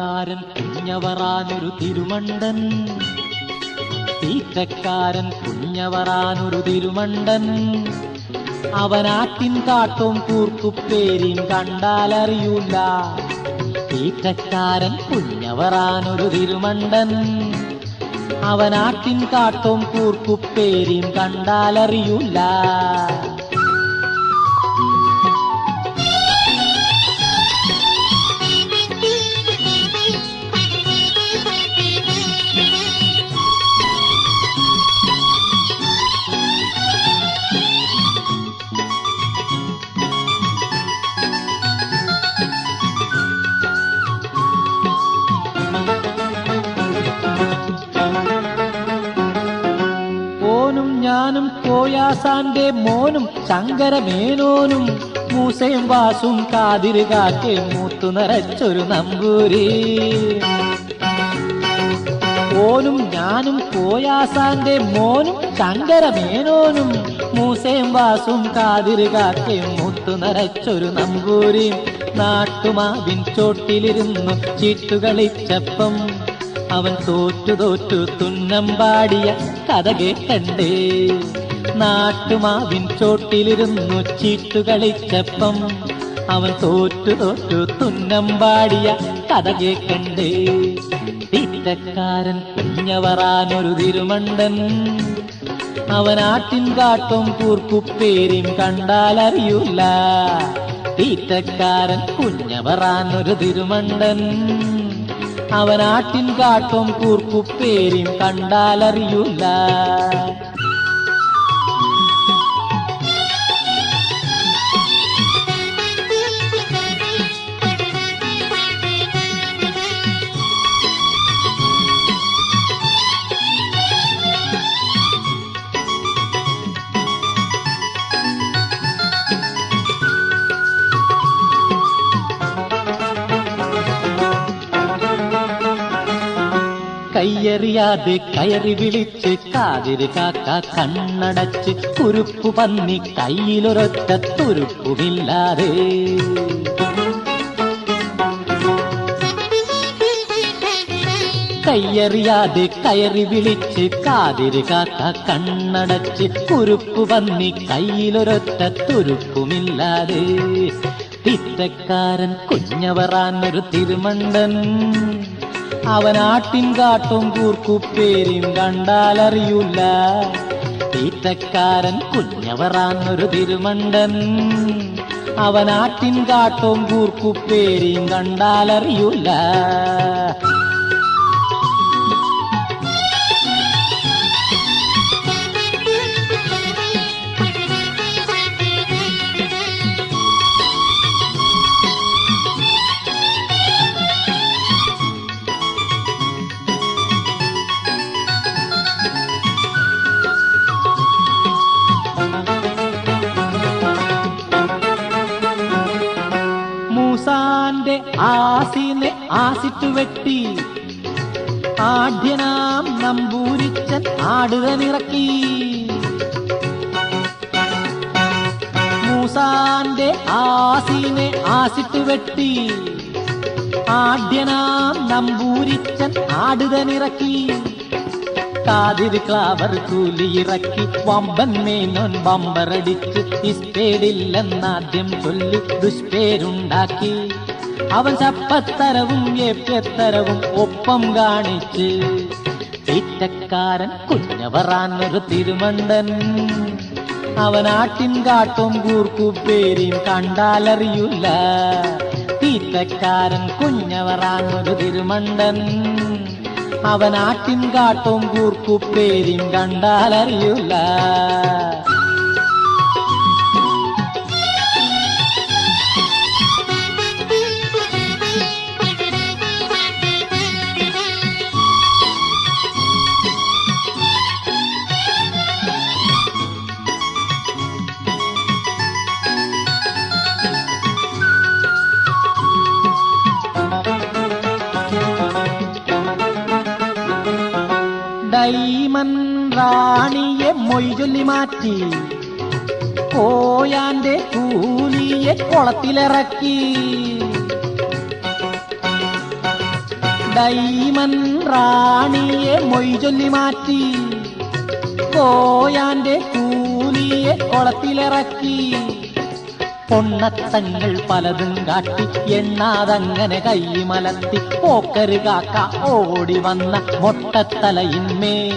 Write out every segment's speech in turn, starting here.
തീറ്റക്കാരൻ കുഞ്ഞവറാനൊരു തിരുമണ്ടൻ, തീറ്റക്കാരൻ കുഞ്ഞവറാനൊരു തിരുമണ്ടൻ. അവനാട്ടിൻ കാട്ടും കൂർക്കുപ്പേരിയും കണ്ടാലറിയൂല. തീറ്റക്കാരൻ കുഞ്ഞവറാനൊരു തിരുമണ്ടൻ, അവനാട്ടിൻ കാട്ടും കൂർക്കുപ്പേരിയും കണ്ടാലറിയൂല. ഞാനും കോയാസാന്റെ മോനും ശങ്കരമേനോനും മൂസയും വാസും കാതിര് കാക്കെ മൂത്തു നിറച്ചൊരു നമ്പൂരി. ഓനും ഞാനും കോയാസാന്റെ മോനും ശങ്കരമേനോനും മൂസയും വാസും കാതിര് കാക്കെ മൂത്തു നിറച്ചൊരു നമ്പൂരി. നാട്ടുമാവിൻ ചോട്ടിലിരുന്നു ചീട്ടുകളിച്ചപ്പം അവൻ തോറ്റു തോറ്റു തുന്നം പാടിയ കഥ കേട്ടണ്ടേ. നാട്ടുമാവിൻ ചോട്ടിലിരുന്നു ചീട്ടുകളിച്ചപ്പം അവൻ തോറ്റു തോറ്റു തുന്നം പാടിയ കഥ കേക്കണ്ടേ. തീറ്റക്കാരൻ കുഞ്ഞവറാനൊരു തിരുമണ്ടൻ, അവനാട്ടിൻ കാട്ടും കൂർക്കുപ്പേരിയും കണ്ടാലറിയൂല. തീറ്റക്കാരൻ കുഞ്ഞവറാനൊരു തിരുമണ്ടൻ, അവനാട്ടിൻ കാട്ടും കൂർക്കുപ്പേരിയും കണ്ടാലറിയൂല. കയ്യറിയാതെ കയറി വിളിച്ച് കാതിര് കാക്ക കണ്ണടച്ച് കുരുപ്പു പന്നി കയ്യിലൊരൊറ്റ തുരുപ്പുമില്ലാതെ. കയ്യറിയാതെ കയറി വിളിച്ച് കാതിര് കാക്ക കണ്ണടച്ച് കുരുപ്പു പന്നി കയ്യിലൊരൊറ്റ തുരുപ്പുമില്ലാതെ. തീറ്റക്കാരൻ കുഞ്ഞവറാനൊരു തിരുമണ്ടൻ, അവനാട്ടിൻ കാട്ടും കൂർക്കുപ്പേരിയും കണ്ടാലറിയൂല. തീറ്റക്കാരൻ കുഞ്ഞവറാനൊരു തിരുമണ്ടൻ, അവനാട്ടിൻ കാട്ടും കൂർക്കുപ്പേരിയും കണ്ടാലറിയൂല. മൂസാന്റെ ആസിനെ ആസിട്ടു വെട്ടി ആഢ്യനാം നമ്പൂരിച്ചൻ ആടുതനിറക്കി. മൂസാന്റെ ആസിനെ ആസിട്ടു വെട്ടി ആഢ്യനാം നമ്പൂരിച്ചൻ ആടുതനിറക്കി. കാതിര് ക്ലാവർ കൂലിയിറക്കി വമ്പൻ മേനോൻ ബമ്പറടിച്ച് ഇസ്പേടില്ലെന്നാദ്യം ചൊല്ലി ദുഷ്പേരുണ്ടാക്കി. അവൻ ചപ്പത്തരവും ഏപ്യത്തരവും ഒപ്പം കാണിച്ച്. തീറ്റക്കാരൻ കുഞ്ഞവറാനൊരു തിരുമണ്ടൻ, അവനാട്ടിൻ കാട്ടും കൂർക്കുപ്പേരിയും കണ്ടാലറിയൂല. തീറ്റക്കാരൻ കുഞ്ഞവറാനൊരു തിരുമണ്ടൻ, അവനാട്ടിൻ കാട്ടും കൂർക്കുപ്പേരിയും കണ്ടാലറിയൂല. ഡൈമൻ റാണിയെ മൊയ്ചൊല്ലി മാറ്റി കോയാന്റെ കൂലിയെ കുളത്തിലിറക്കി. ഡൈമൻ റാണിയെ മൊയ് ചൊല്ലി മാറ്റി കോയാന്റെ കൂലിയെ കുളത്തിലിറക്കി പൊണ്ണത്തങ്ങൾ പലതും കാട്ടി എണ്ണാതങ്ങനെ കൈമലത്തി പോക്കര് കാക്ക ഓടി വന്ന മൊട്ടത്തലയിന്മേൽ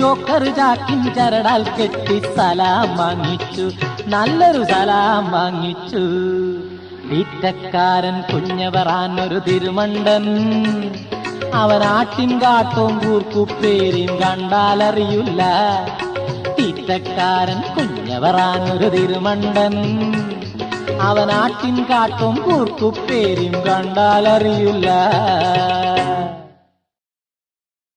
ജോക്കർ ചാക്കിൻ ചരടാൽ കെട്ടി സലാം വാങ്ങിച്ചു, നല്ലൊരു സലാം വാങ്ങിച്ചു. തീറ്റക്കാരൻ കുഞ്ഞവറാൻ ഒരു തിരുമണ്ടൻ, അവനാട്ടിൻ കാട്ടും കൂർക്കുപ്പേരിയും കണ്ടാലറിയില്ല. തീറ്റക്കാരൻ കുഞ്ഞവറാൻ ഒരു തിരുമണ്ടൻ, അവനാട്ടിൻ കാട്ടും കൂർക്കുപ്പേരിയും കണ്ടാലറിയില്ല.